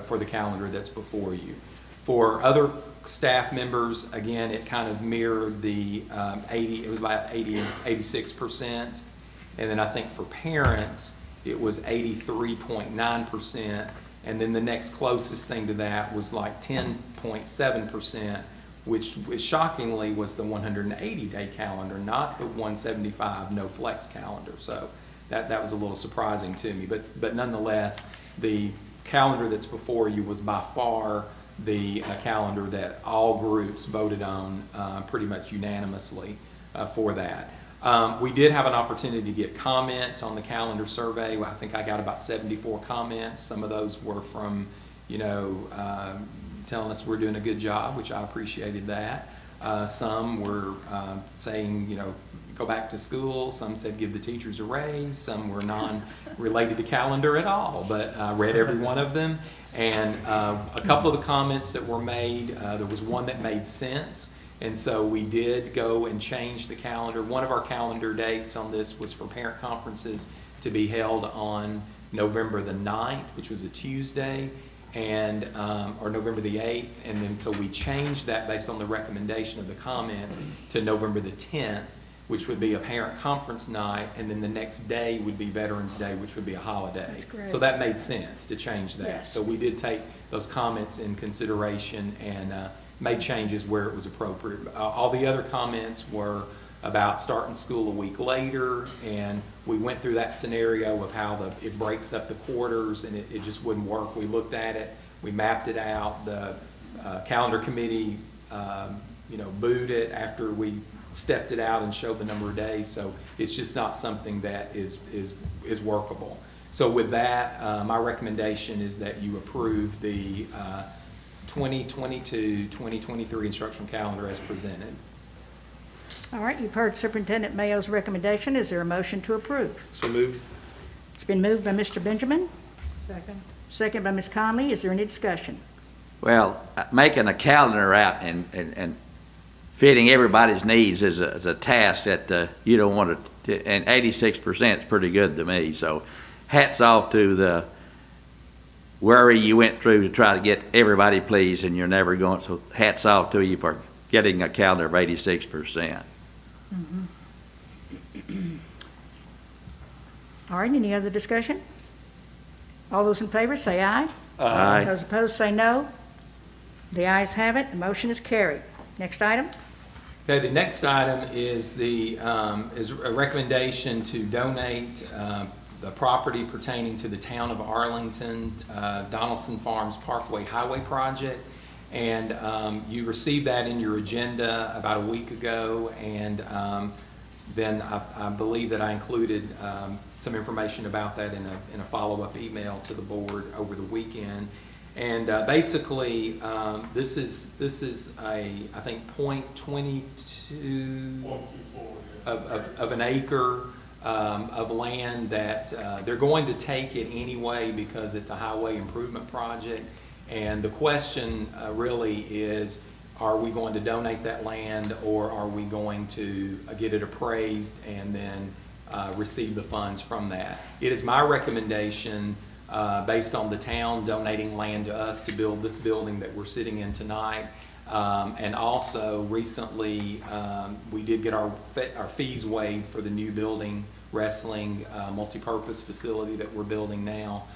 for the calendar that's before you. For other staff members, again, it kind of mirrored the it was about 86%. And then I think for parents, it was 83.9%. And then the next closest thing to that was like 10.7%, which shockingly was the 180-day calendar, not the 175 no flex calendar. So that was a little surprising to me. But nonetheless, the calendar that's before you was by far the calendar that all groups voted on pretty much unanimously for that. We did have an opportunity to get comments on the calendar survey. I think I got about 74 comments. Some of those were from, telling us we're doing a good job, which I appreciated that. Some were saying, go back to school. Some said give the teachers a raise. Some were non-related to calendar at all, but I read every one of them. And a couple of the comments that were made, there was one that made sense. And so we did go and change the calendar. One of our calendar dates on this was for parent conferences to be held on November the 9th, which was a Tuesday, and or November the 8th. And then so we changed that based on the recommendation of the comments to November the 10th, which would be a parent conference night, and then the next day would be Veterans Day, which would be a holiday. That's great. So that made sense to change that. Yes. So we did take those comments in consideration and made changes where it was appropriate. All the other comments were about starting school a week later, and we went through that scenario of how it breaks up the quarters, and it just wouldn't work. We looked at it, we mapped it out. The calendar committee, booed it after we stepped it out and showed the number of days. So it's just not something that is workable. So with that, my recommendation is that you approve the 2022-2023 instructional calendar as presented. All right, you've heard Superintendent Mayo's recommendation. Is there a motion to approve? So moved. It's been moved by Mr. Benjamin. Second. Second by Ms. Conley. Is there any discussion? Well, making a calendar out and fitting everybody's needs is a task that you don't want to, and 86% is pretty good to me. So hats off to the worry you went through to try to get everybody pleased, and you're never going, so hats off to you for getting a calendar of 86%. All right, any other discussion? All those in favor say aye. Aye. Those opposed say no. The ayes have it. The motion is carried. Next item. Okay, the next item is is a recommendation to donate the property pertaining to the town of Arlington, Donaldson Farms Parkway Highway Project. And you received that in your agenda about a week ago, and then I believe that I included some information about that in a follow-up email to the board over the weekend. And basically, this is I think 0.22 of an acre of land that they're going to take it anyway because it's a highway improvement project. And the question really is, are we going to donate that land, or are we going to get it appraised and then receive the funds from that? It is my recommendation, based on the town donating land to us to build this building that we're sitting in tonight. And also recently, we did get our fees waived for the new building, wrestling multipurpose facility that we're building now.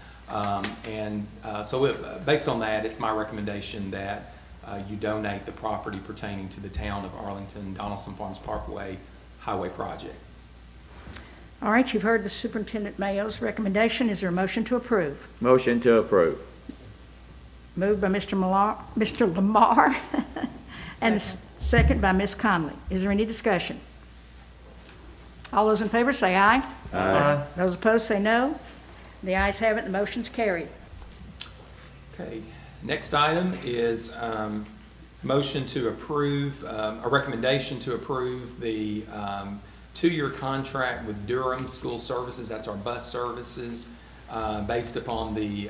So based on that, it's my recommendation that you donate the property pertaining to the town of Arlington, Donaldson Farms Parkway Highway Project. All right, you've heard the Superintendent Mayo's recommendation. Is there a motion to approve? Motion to approve. Moved by Mr. Lamar and second by Ms. Conley. Is there any discussion? All those in favor say aye. Aye. Those opposed say no. The ayes have it. The motion's carried. Okay, next item is motion to approve, a recommendation to approve the 2-year contract with Durham School Services. That's our bus services, based upon the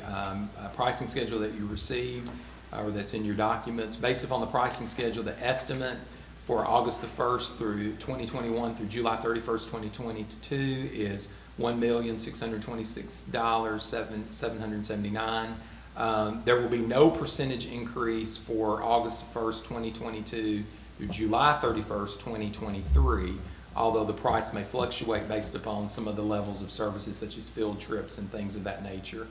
pricing schedule that you received, or that's in your documents. Based upon the pricing schedule, the estimate for August the 1st through 2021 through July 31st, 2022 is $1,626,779. There will be no percentage increase for August 1st, 2022 through July 31st, 2023, although the price may fluctuate based upon some of the levels of services such as field trips and things of that nature.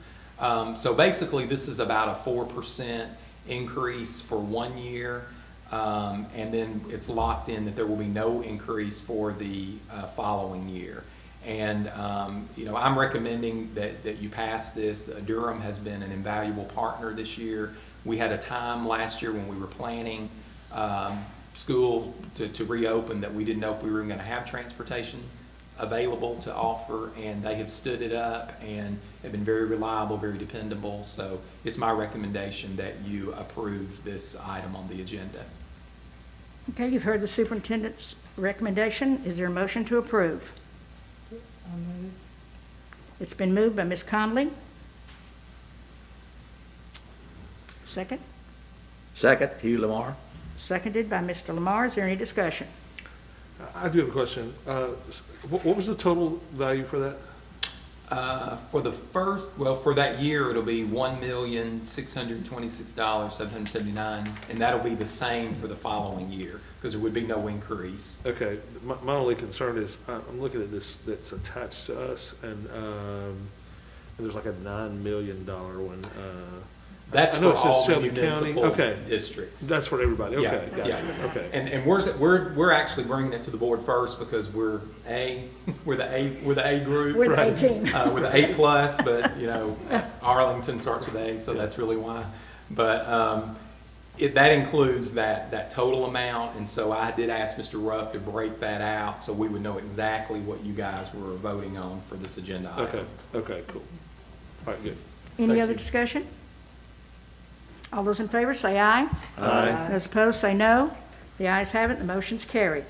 So basically, this is about a 4% increase for 1 year, and then it's locked in that there will be no increase for the following year. And I'm recommending that you pass this. Durham has been an invaluable partner this year. We had a time last year when we were planning school to reopen that we didn't know if we were going to have transportation available to offer, and they have stood it up and have been very reliable, very dependable. So it's my recommendation that you approve this item on the agenda. Okay, you've heard the superintendent's recommendation. Is there a motion to approve? It's been moved by Ms. Conley. Second? Second, Hugh Lamar. Seconded by Mr. Lamar. Is there any discussion? I do have a question. What was the total value for that? For that year, it'll be $1,626,779, and that'll be the same for the following year, because there would be no increase. Okay, my only concern is, I'm looking at this that's attached to us, and there's like a $9 million one. That's I know for it says all Shelby County. municipal Okay. districts. That's for everybody, Yeah, okay, yeah. gotcha, okay. And we're actually bringing it to the board first because we're the A group. We're the A team. With the A plus, but you know, Arlington starts with A, so that's really why. But that includes that total amount, and so I did ask Mr. Ruff to break that out so we would know exactly what you guys were voting on for this agenda item. Okay, cool. All right, good. Any Thank other you. discussion? All those in favor say aye. Aye. Those opposed say no. The ayes have it, the motion's carried.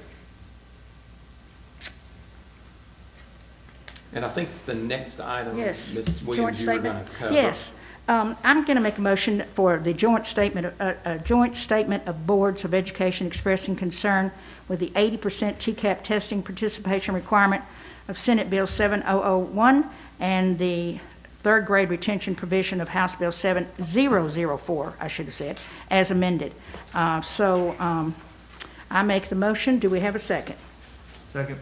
And I think the next item, Yes. Ms. Joint Williams, you were statement. going to cover. Yes. I'm going to make a motion for the joint statement, a joint statement of boards of education expressing concern with the 80% TCAP testing participation requirement of Senate Bill 7001 and the third grade retention provision of House Bill 7004, I should have said, as amended. I make the motion. Do we have a second? Second.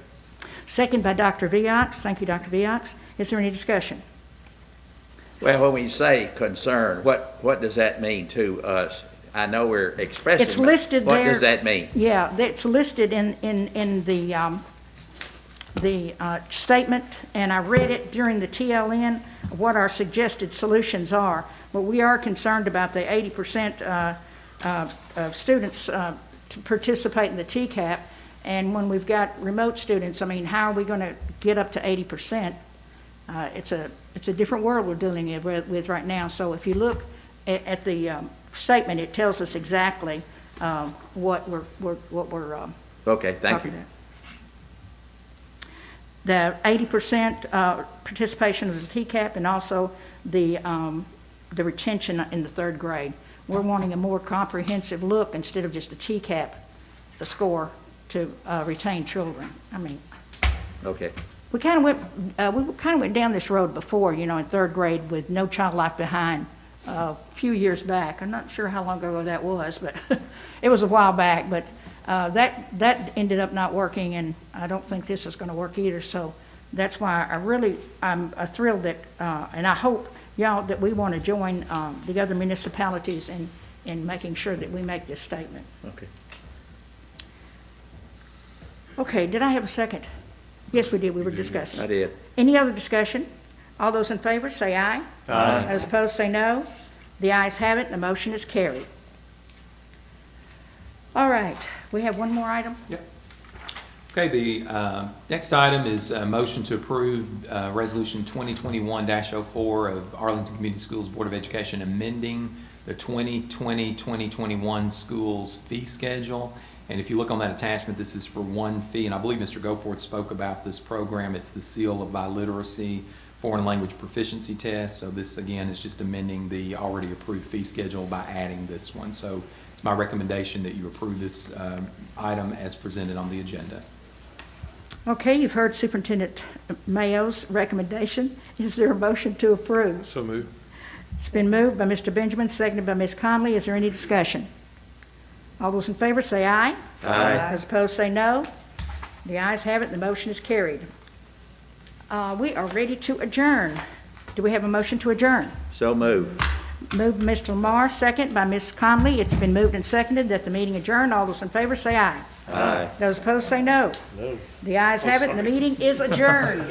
Second by Dr. Viox. Thank you, Dr. Viox. Is there any discussion? Well, when you say concern, what does that mean to us? I know we're expressing. It's listed What there. does that mean? Yeah, it's listed in the statement, and I read it during the TLN, what our suggested solutions are. But we are concerned about the 80% of students to participate in the TCAP. And when we've got remote students, I mean, how are we going to get up to 80%? It's a different world we're dealing with right now. So if you look at the statement, it tells us exactly what we're Okay, thank talking you. about. The 80% participation of the TCAP and also the retention in the third grade. We're wanting a more comprehensive look instead of just a TCAP, the score to retain children. I mean, Okay. we kind of went down this road before, you know, in third grade with No Child Left Behind a few years back. I'm not sure how long ago that was, but it was a while back. But that ended up not working, and I don't think this is going to work either. So that's why I'm thrilled that, and I hope y'all that we want to join the other municipalities in making sure that we make this statement. Okay. Okay, did I have a second? Yes, we did. We were discussing. I did. Any other discussion? All those in favor, say aye. Aye. Those opposed, say no. The ayes have it, and the motion is carried. All right, we have one more item. Yep. Okay, the next item is a motion to approve Resolution 2021-04 of Arlington Community Schools Board of Education amending the 2020-2021 schools fee schedule. And if you look on that attachment, this is for one fee, and I believe Mr. Goforth spoke about this program. It's the Seal of Biliteracy Foreign Language Proficiency Test. So this, again, is just amending the already approved fee schedule by adding this one. So it's my recommendation that you approve this item as presented on the agenda. Okay, you've heard Superintendent Mayo's recommendation. Is there a motion to approve? So moved. It's been moved by Mr. Benjamin, seconded by Ms. Conley. Is there any discussion? All those in favor say aye. Aye. Those opposed say no. The ayes have it, and the motion is carried. We are ready to adjourn. Do we have a motion to adjourn? So moved. Moved by Mr. Lamar, second by Ms. Conley. It's been moved and seconded that the meeting adjourn. All those in favor say aye. Aye. Those opposed say no. No. The ayes have it, and the meeting is adjourned.